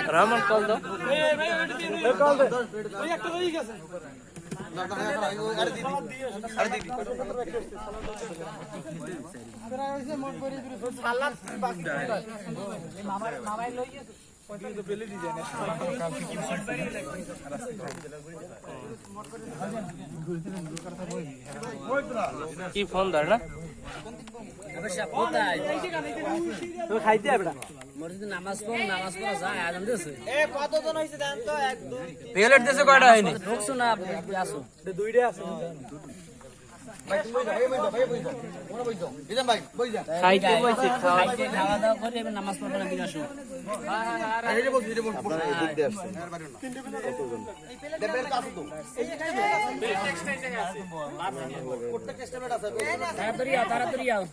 Rahman call দাও call দে ওই একটা হয়ে গেছে কি ফোন ধর না খাইতে হবে নামাজ পড়া যায় আজান দিছে কতজন হয়েছে জান তো এক দুই পেলেট দিছে কয়টা হয়নি ঢুকছো না আসো দুইটা আছে খাইতে বসে খাওয়া দাওয়া করে এবার নামাজ পড়বো না দিকে আসো তাড়াতাড়ি আও